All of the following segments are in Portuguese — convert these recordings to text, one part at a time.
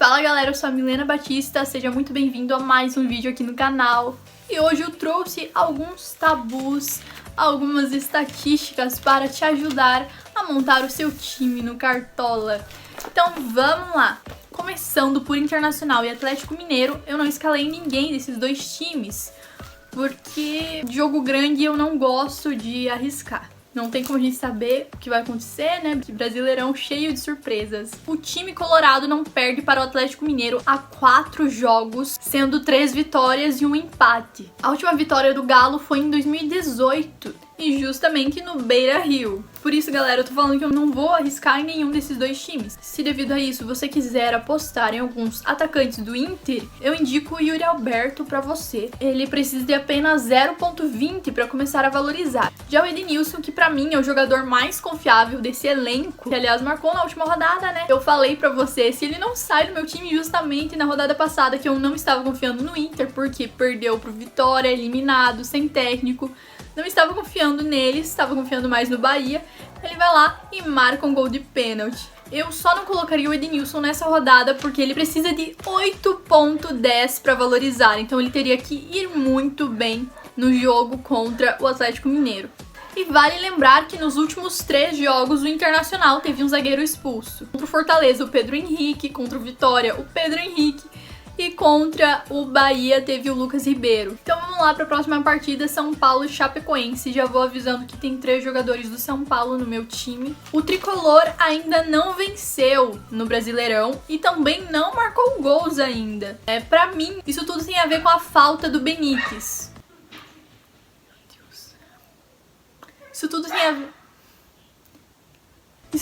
Fala galera, eu sou a Milena Batista, seja muito bem-vindo a mais um vídeo aqui no canal. E hoje eu trouxe alguns tabus, algumas estatísticas para te ajudar a montar o seu time no Cartola. Então vamos lá! Começando por Internacional e Atlético Mineiro, eu não escalei ninguém desses dois times, porque jogo grande eu não gosto de arriscar. Não tem como a gente saber o que vai acontecer, né? Brasileirão cheio de surpresas. O time colorado não perde para o Atlético Mineiro há 4 jogos, sendo 3 vitórias e um empate. A última vitória do Galo foi em 2018. E justamente no Beira-Rio. Por isso, galera, eu tô falando que eu não vou arriscar em nenhum desses dois times. Se devido a isso você quiser apostar em alguns atacantes do Inter, eu indico o Yuri Alberto pra você. Ele precisa de apenas 0,20 pra começar a valorizar. Já o Edenilson, que pra mim é o jogador mais confiável desse elenco, que aliás marcou na última rodada, né? Eu falei pra você, se ele não sai do meu time justamente na rodada passada, que eu não estava confiando no Inter, porque perdeu pro Vitória, eliminado, sem técnico. Não estava confiando nele, estava confiando mais no Bahia. Ele vai lá e marca um gol de pênalti. Eu só não colocaria o Edenilson nessa rodada porque ele precisa de 8,10 para valorizar. Então ele teria que ir muito bem no jogo contra o Atlético Mineiro. E vale lembrar que nos últimos 3 jogos o Internacional teve um zagueiro expulso. Contra o Fortaleza, o Pedro Henrique. Contra o Vitória, o Pedro Henrique. E contra o Bahia teve o Lucas Ribeiro. Então vamos lá para a próxima partida, São Paulo e Chapecoense. Já vou avisando que tem 3 jogadores do São Paulo no meu time. O Tricolor ainda não venceu no Brasileirão e também não marcou gols ainda. Para mim, isso tudo tem a ver com a falta do Benítez. Meu Deus. Isso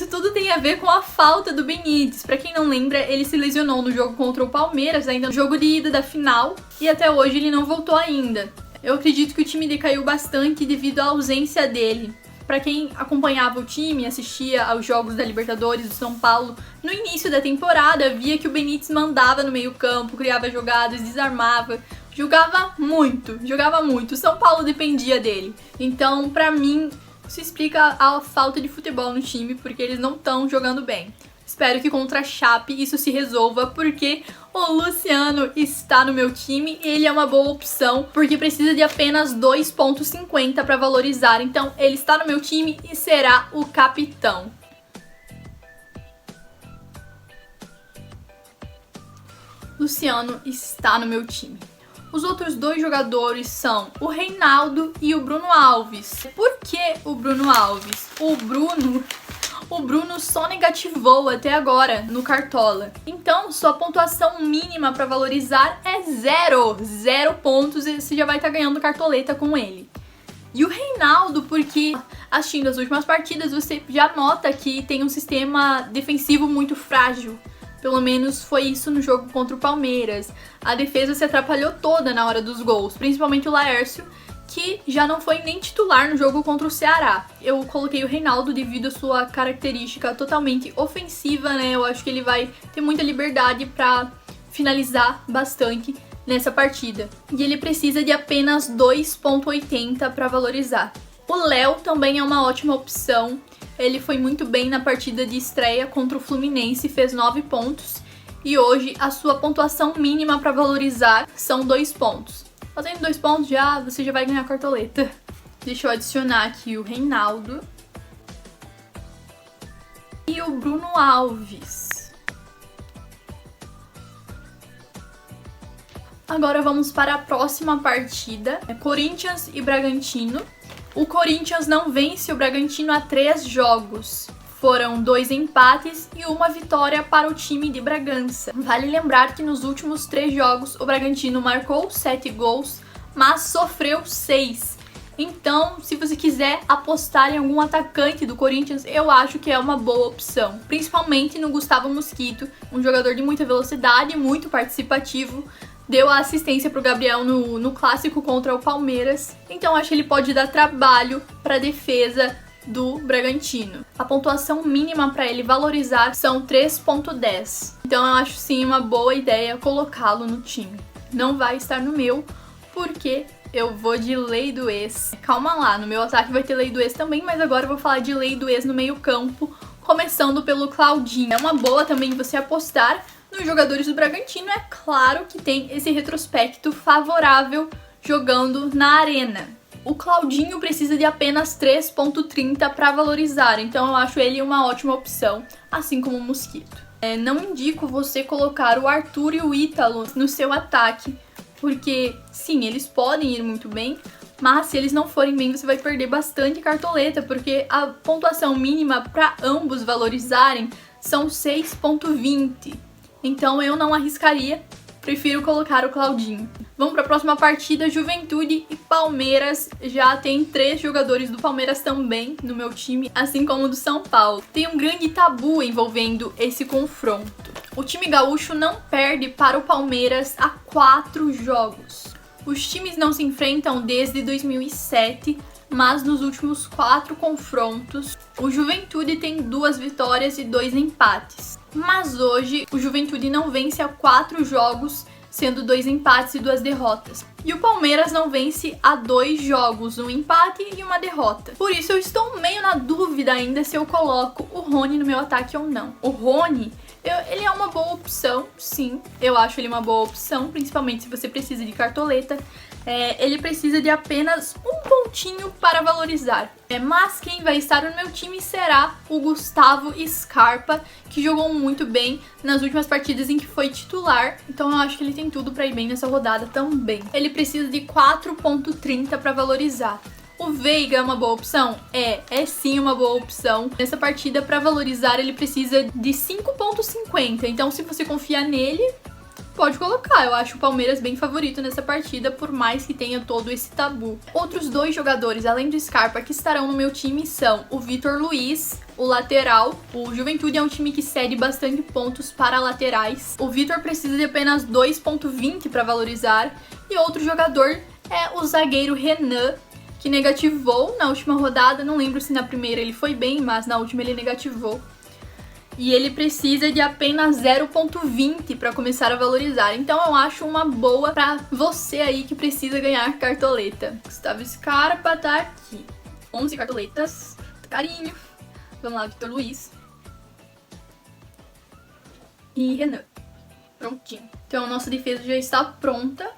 tudo tem a ver com a falta do Benítez. Pra quem não lembra, ele se lesionou no jogo contra o Palmeiras, ainda no jogo de ida da final, e até hoje ele não voltou ainda. Eu acredito que o time decaiu bastante devido à ausência dele. Pra quem acompanhava o time, assistia aos jogos da Libertadores do São Paulo, no início da temporada, via que o Benítez mandava no meio-campo, criava jogadas, desarmava, jogava muito. O São Paulo dependia dele. Então, pra mim, isso explica a falta de futebol no time, porque eles não estão jogando bem. Espero que contra a Chape isso se resolva, porque o Luciano está no meu time e ele é uma boa opção, porque precisa de apenas 2,50 para valorizar. Então ele está no meu time e será o capitão. Luciano está no meu time. Os outros 2 jogadores são o Reinaldo e o Bruno Alves. Por que o Bruno Alves? O Bruno só negativou até agora no Cartola. Então, sua pontuação mínima para valorizar é 0. 0 pontos e você já vai estar ganhando cartoleta com ele. E o Reinaldo, porque assistindo as últimas partidas, você já nota que tem um sistema defensivo muito frágil. Pelo menos foi isso no jogo contra o Palmeiras. A defesa se atrapalhou toda na hora dos gols, principalmente o Laércio, que já não foi nem titular no jogo contra o Ceará. Eu coloquei o Reinaldo devido à sua característica totalmente ofensiva, né? Eu acho que ele vai ter muita liberdade para finalizar bastante nessa partida. E ele precisa de apenas 2,80 para valorizar. O Léo também é uma ótima opção. Ele foi muito bem na partida de estreia contra o Fluminense, fez 9 pontos. E hoje a sua pontuação mínima para valorizar são 2 pontos. Fazendo 2 pontos você já vai ganhar cartoleta. Deixa eu adicionar aqui o Reinaldo. E o Bruno Alves. Agora vamos para a próxima partida. Corinthians e Bragantino. O Corinthians não vence o Bragantino há 3 jogos. Foram 2 empates e 1 vitória para o time de Bragança. Vale lembrar que nos últimos 3 jogos o Bragantino marcou 7 gols, mas sofreu 6. Então, se você quiser apostar em algum atacante do Corinthians, eu acho que é uma boa opção. Principalmente no Gustavo Mosquito, um jogador de muita velocidade, muito participativo. Deu a assistência pro Gabriel no clássico contra o Palmeiras. Então acho que ele pode dar trabalho para a defesa do Bragantino. A pontuação mínima para ele valorizar são 3,10. Então eu acho sim uma boa ideia colocá-lo no time. Não vai estar no meu, porque eu vou de lei do ex. Calma lá, no meu ataque vai ter lei do ex também, mas agora eu vou falar de lei do ex no meio campo, começando pelo Claudinho. É uma boa também você apostar Nos jogadores do Bragantino, é claro que tem esse retrospecto favorável jogando na arena. O Claudinho precisa de apenas 3.30 para valorizar, então eu acho ele uma ótima opção, assim como o Mosquito. Não indico você colocar o Arthur e o Ítalo no seu ataque, porque sim, eles podem ir muito bem, mas se eles não forem bem, você vai perder bastante cartoleta, porque a pontuação mínima para ambos valorizarem são 6.20. Então eu não arriscaria, prefiro colocar o Claudinho. Vamos para a próxima partida, Juventude e Palmeiras. Já tem 3 jogadores do Palmeiras também no meu time, assim como do São Paulo. Tem um grande tabu envolvendo esse confronto. O time gaúcho não perde para o Palmeiras há 4 jogos. Os times não se enfrentam desde 2007, mas nos últimos 4 confrontos, o Juventude tem 2 vitórias e 2 empates. Mas hoje, o Juventude não vence há 4 jogos, sendo 2 empates e 2 derrotas. E o Palmeiras não vence há 2 jogos, 1 empate e 1 derrota. Por isso eu estou meio na dúvida ainda se eu coloco o Rony no meu ataque ou não. O Rony, ele é uma boa opção, sim. Eu acho ele uma boa opção, principalmente se você precisa de cartoleta. Ele precisa de apenas um pontinho para valorizar. Mas quem vai estar no meu time será o Gustavo Scarpa, que jogou muito bem nas últimas partidas em que foi titular. Então eu acho que ele tem tudo para ir bem nessa rodada também. Ele precisa de 4.30 para valorizar. O Veiga é uma boa opção? É sim uma boa opção. Nessa partida, para valorizar, ele precisa de 5.50. Então se você confia nele, pode colocar. Eu acho o Palmeiras bem favorito nessa partida, por mais que tenha todo esse tabu. Outros 2 jogadores, além do Scarpa, que estarão no meu time são o Vitor Luiz, o lateral. O Juventude é um time que cede bastante pontos para laterais. O Vitor precisa de apenas 2.20 para valorizar. E outro jogador é o zagueiro Renan, que negativou na última rodada. Não lembro se na primeira ele foi bem, mas na última ele negativou. E ele precisa de apenas 0.20 para começar a valorizar. Então eu acho uma boa para você aí que precisa ganhar cartoleta. Gustavo Scarpa tá aqui. 11 cartoletas. Carinho. Vamos lá, Vitor Luiz. E Renan. Prontinho. Então a nossa defesa já está pronta.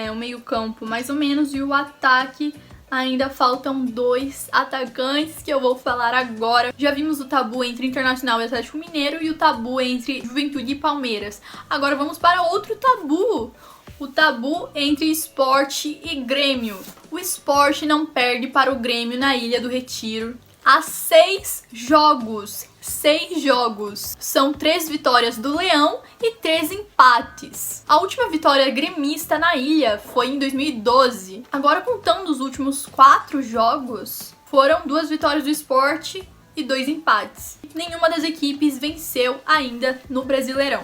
O meio-campo mais ou menos. E o ataque, ainda faltam 2 atacantes que eu vou falar agora. Já vimos o tabu entre Internacional e Atlético Mineiro e o tabu entre Juventude e Palmeiras. Agora vamos para outro tabu. O tabu entre Sport e Grêmio. O Sport não perde para o Grêmio na Ilha do Retiro há 6 jogos. 6 jogos. São 3 vitórias do Leão e 3 empates. A última vitória gremista na ilha foi em 2012. Agora, contando os últimos 4 jogos, foram 2 vitórias do Sport e 2 empates. Nenhuma das equipes venceu ainda no Brasileirão.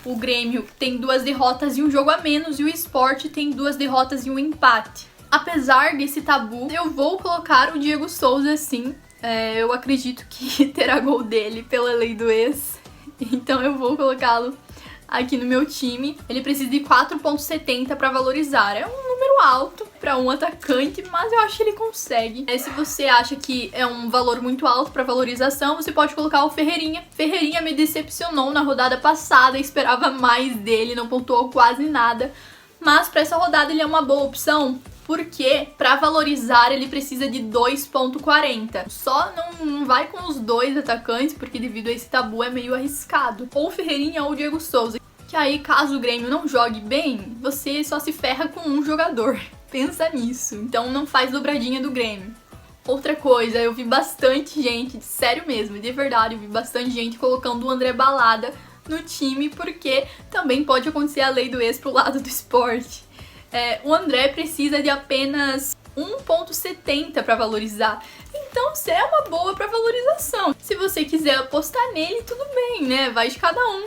O Grêmio tem 2 derrotas e um jogo a menos e o Sport tem 2 derrotas e um empate. Apesar desse tabu, eu vou colocar o Diego Souza sim. Eu acredito que terá gol dele pela lei do ex, então eu vou colocá-lo aqui no meu time. Ele precisa de 4.70 para valorizar. É um número alto para um atacante, mas eu acho que ele consegue. Se você acha que é um valor muito alto para valorização, você pode colocar o Ferreirinha. Ferreirinha me decepcionou na rodada passada, esperava mais dele, não pontuou quase nada. Mas para essa rodada ele é uma boa opção, porque para valorizar ele precisa de 2.40. Só não vai com os 2 atacantes, porque devido a esse tabu é meio arriscado. Ou o Ferreirinha ou o Diego Souza. Que aí, caso o Grêmio não jogue bem, você só se ferra com um jogador. Pensa nisso. Então não faz dobradinha do Grêmio. Outra coisa, eu vi bastante gente, sério mesmo, de verdade, eu vi bastante gente colocando o André Balada no time, porque também pode acontecer a lei do ex pro lado do Sport. O André precisa de apenas 1.70 para valorizar. Então, isso é uma boa para valorização. Se você quiser apostar nele, tudo bem, né? Vai de cada um.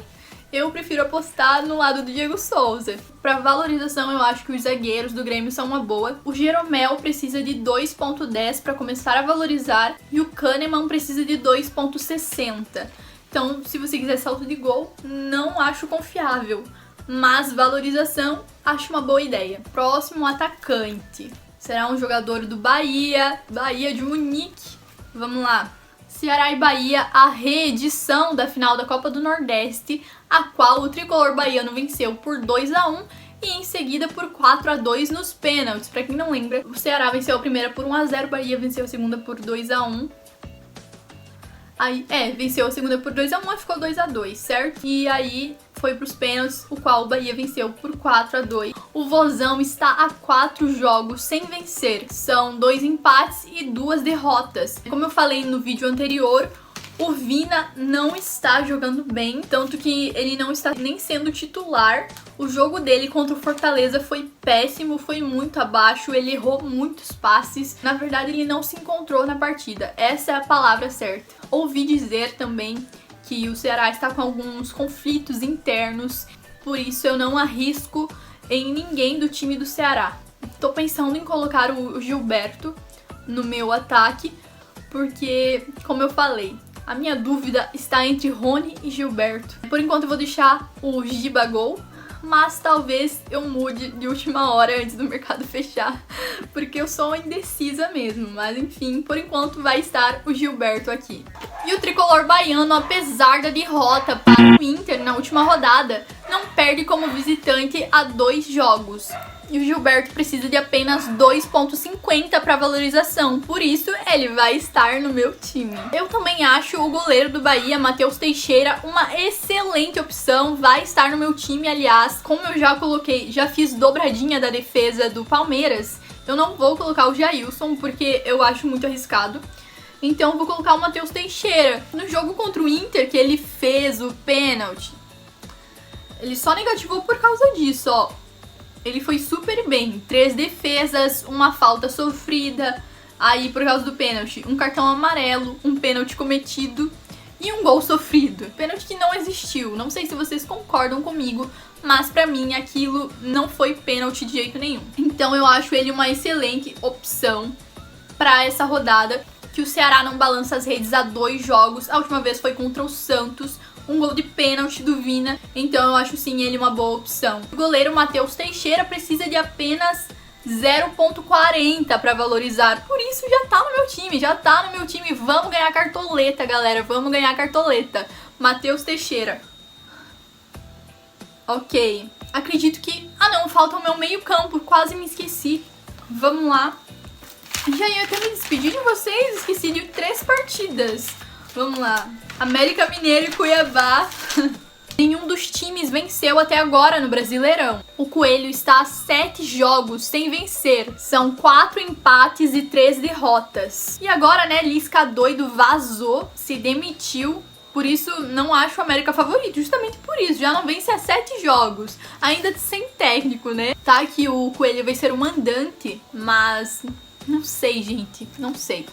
Eu prefiro apostar no lado do Diego Souza. Para valorização, eu acho que os zagueiros do Grêmio são uma boa. O Jeromel precisa de 2.10 para começar a valorizar. E o Kahneman precisa de 2.60. Então, se você quiser salto de gol, não acho confiável. Mas valorização, acho uma boa ideia. Próximo atacante. Será um jogador do Bahia de Munique. Vamos lá. Ceará e Bahia, a reedição da final da Copa do Nordeste, a qual o tricolor baiano venceu por 2-1 e em seguida por 4-2 nos pênaltis. Pra quem não lembra, o Ceará venceu a primeira por 1-0, o Bahia venceu a segunda por 2-1. Aí, venceu a segunda por 2-1 e ficou 2-2, certo? E aí foi pros pênaltis, o qual o Bahia venceu por 4-2. O Vozão está a 4 jogos sem vencer. São 2 empates e 2 derrotas. Como eu falei no vídeo anterior, o Vina não está jogando bem, tanto que ele não está nem sendo titular. O jogo dele contra o Fortaleza foi péssimo, foi muito abaixo, ele errou muitos passes. Na verdade, ele não se encontrou na partida, essa é a palavra certa. Ouvi dizer também que o Ceará está com alguns conflitos internos, por isso eu não arrisco em ninguém do time do Ceará. Tô pensando em colocar o Gilberto no meu ataque, porque, como eu falei, a minha dúvida está entre Rony e Gilberto. Por enquanto eu vou deixar o Gibagol, mas talvez eu mude de última hora antes do mercado fechar, porque eu sou indecisa mesmo. Mas enfim, por enquanto vai estar o Gilberto aqui. E o tricolor baiano, apesar da derrota para o Inter na última rodada, não perde como visitante a 2 jogos. E o Gilberto precisa de apenas 2,50 para valorização, por isso ele vai estar no meu time. Eu também acho o goleiro do Bahia, Matheus Teixeira, uma excelente opção, vai estar no meu time. Aliás, como eu já fiz dobradinha da defesa do Palmeiras, eu não vou colocar o Jailson porque eu acho muito arriscado. Então eu vou colocar o Matheus Teixeira. No jogo contra o Inter, que ele fez o pênalti, ele só negativou por causa disso, ó. Ele foi super bem, 3 defesas, uma falta sofrida, aí por causa do pênalti, um cartão amarelo, um pênalti cometido e um gol sofrido. Pênalti que não existiu, não sei se vocês concordam comigo, mas pra mim aquilo não foi pênalti de jeito nenhum. Então eu acho ele uma excelente opção pra essa rodada, que o Ceará não balança as redes há 2 jogos, a última vez foi contra o Santos, um gol de pênalti do Vina, então eu acho sim ele uma boa opção. O goleiro Matheus Teixeira precisa de apenas 0,40 para valorizar, por isso já tá no meu time, vamos ganhar cartoleta, galera, vamos ganhar cartoleta. Matheus Teixeira. Ok, acredito que... Ah não, falta o meu meio campo, quase me esqueci. Vamos lá. Já ia até me despedir de vocês, esqueci de 3 partidas. Vamos lá. América Mineiro e Cuiabá. Nenhum dos times venceu até agora no Brasileirão. O Coelho está a 7 jogos sem vencer. São 4 empates e 3 derrotas. E agora, né, Lisca doido vazou, se demitiu. Por isso, não acho o América favorito. Justamente por isso. Já não vence há 7 jogos. Ainda sem técnico, né? Tá que o Coelho vai ser o mandante, mas... não sei, gente. Não sei.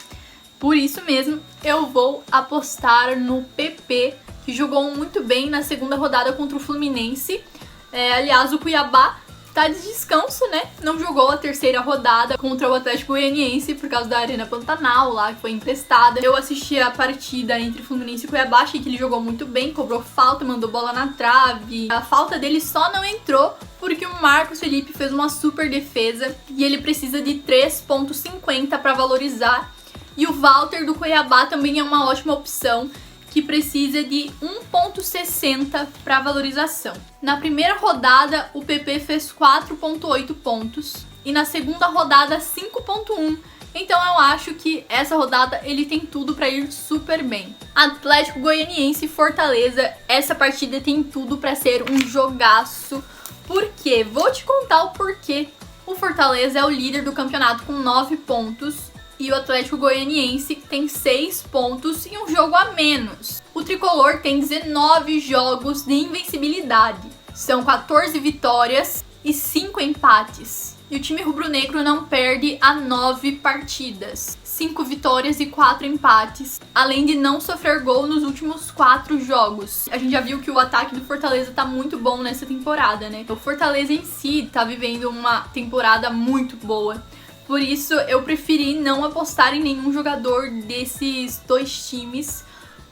Por isso mesmo, eu vou apostar no PP, que jogou muito bem na segunda rodada contra o Fluminense. Aliás, o Cuiabá tá de descanso, né? Não jogou a terceira rodada contra o Atlético Goianiense por causa da Arena Pantanal lá, que foi emprestada. Eu assisti a partida entre Fluminense e Cuiabá, achei que ele jogou muito bem, cobrou falta, mandou bola na trave. A falta dele só não entrou porque o Marcos Felipe fez uma super defesa e ele precisa de 3,50 para valorizar. E o Walter do Cuiabá também é uma ótima opção, que precisa de 1,60 para valorização. Na primeira rodada, o PP fez 4,8 pontos e na segunda rodada 5,1. Então eu acho que essa rodada ele tem tudo para ir super bem. Atlético Goianiense e Fortaleza, essa partida tem tudo para ser um jogaço. Por quê? Vou te contar o porquê. O Fortaleza é o líder do campeonato com 9 pontos. E o Atlético Goianiense tem 6 pontos e um jogo a menos. O tricolor tem 19 jogos de invencibilidade. São 14 vitórias e 5 empates. E o time rubro-negro não perde há 9 partidas. 5 vitórias e 4 empates. Além de não sofrer gol nos últimos 4 jogos. A gente já viu que o ataque do Fortaleza tá muito bom nessa temporada, né? O Fortaleza em si tá vivendo uma temporada muito boa. Por isso, eu preferi não apostar em nenhum jogador desses 2 times,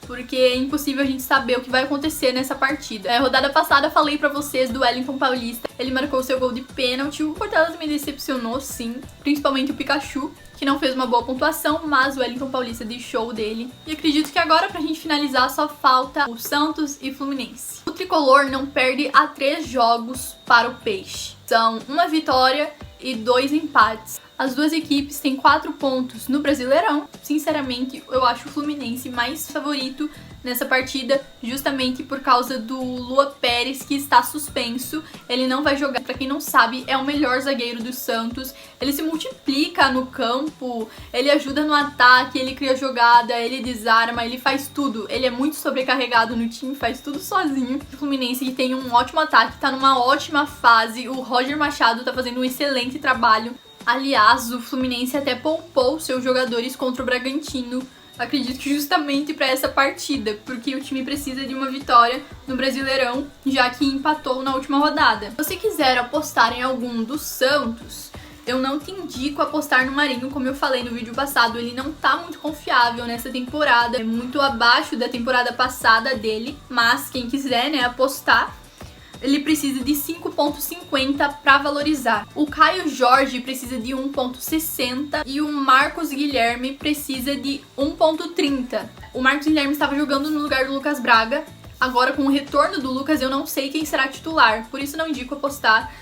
porque é impossível a gente saber o que vai acontecer nessa partida. Na rodada passada, falei pra vocês do Wellington Paulista. Ele marcou seu gol de pênalti. O Fortaleza me decepcionou, sim, principalmente o Pikachu, que não fez uma boa pontuação, mas o Wellington Paulista deixou o dele. E acredito que agora, pra gente finalizar, só falta o Santos e Fluminense. O tricolor não perde há 3 jogos para o Peixe. São 1 vitória e 2 empates. As duas equipes têm 4 pontos no Brasileirão. Sinceramente, eu acho o Fluminense mais favorito nessa partida, justamente por causa do Lua Pérez, que está suspenso. Ele não vai jogar. Pra quem não sabe, é o melhor zagueiro do Santos. Ele se multiplica no campo, ele ajuda no ataque, ele cria jogada, ele desarma, ele faz tudo. Ele é muito sobrecarregado no time, faz tudo sozinho. O Fluminense, que tem um ótimo ataque, tá numa ótima fase. O Roger Machado tá fazendo um excelente trabalho. Aliás, o Fluminense até poupou seus jogadores contra o Bragantino. Acredito que justamente para essa partida, porque o time precisa de uma vitória no Brasileirão, já que empatou na última rodada. Se você quiser apostar em algum dos Santos, eu não te indico apostar no Marinho, como eu falei no vídeo passado, ele não tá muito confiável nessa temporada, é muito abaixo da temporada passada dele, mas quem quiser, né, apostar, ele precisa de 5,50 para valorizar. O Caio Jorge precisa de 1,60 e o Marcos Guilherme precisa de 1,30. O Marcos Guilherme estava jogando no lugar do Lucas Braga. Agora, com o retorno do Lucas, eu não sei quem será titular. Por isso não indico apostar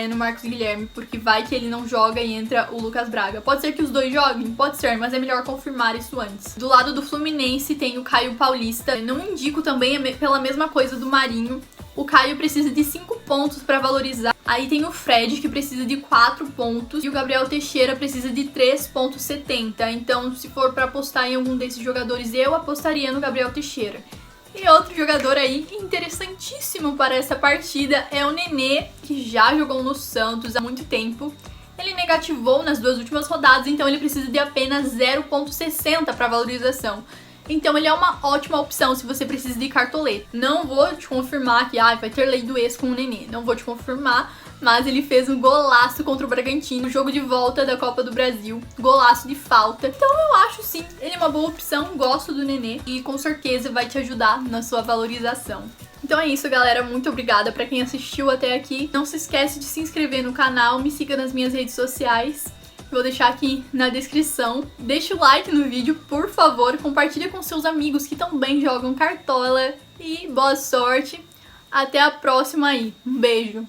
no Marcos Guilherme, porque vai que ele não joga e entra o Lucas Braga. Pode ser que os dois joguem? Pode ser, mas é melhor confirmar isso antes. Do lado do Fluminense tem o Caio Paulista. Não indico também pela mesma coisa do Marinho. O Caio precisa de 5 pontos para valorizar. Aí tem o Fred, que precisa de 4 pontos. E o Gabriel Teixeira precisa de 3,70. Então, se for para apostar em algum desses jogadores, eu apostaria no Gabriel Teixeira. E outro jogador aí interessantíssimo para essa partida é o Nenê, que já jogou no Santos há muito tempo. Ele negativou nas 2 últimas rodadas, então ele precisa de apenas 0,60 para valorização. Então ele é uma ótima opção se você precisa de cartoleta. Não vou te confirmar que vai ter lei do ex com o Nenê. Não vou te confirmar, mas ele fez um golaço contra o Bragantino no jogo de volta da Copa do Brasil. Golaço de falta. Então eu acho sim, ele é uma boa opção. Gosto do Nenê e com certeza vai te ajudar na sua valorização. Então é isso, galera. Muito obrigada pra quem assistiu até aqui. Não se esquece de se inscrever no canal, me siga nas minhas redes sociais. Vou deixar aqui na descrição. Deixa o like no vídeo, por favor. Compartilha com seus amigos que também jogam cartola. E boa sorte. Até a próxima aí. Um beijo.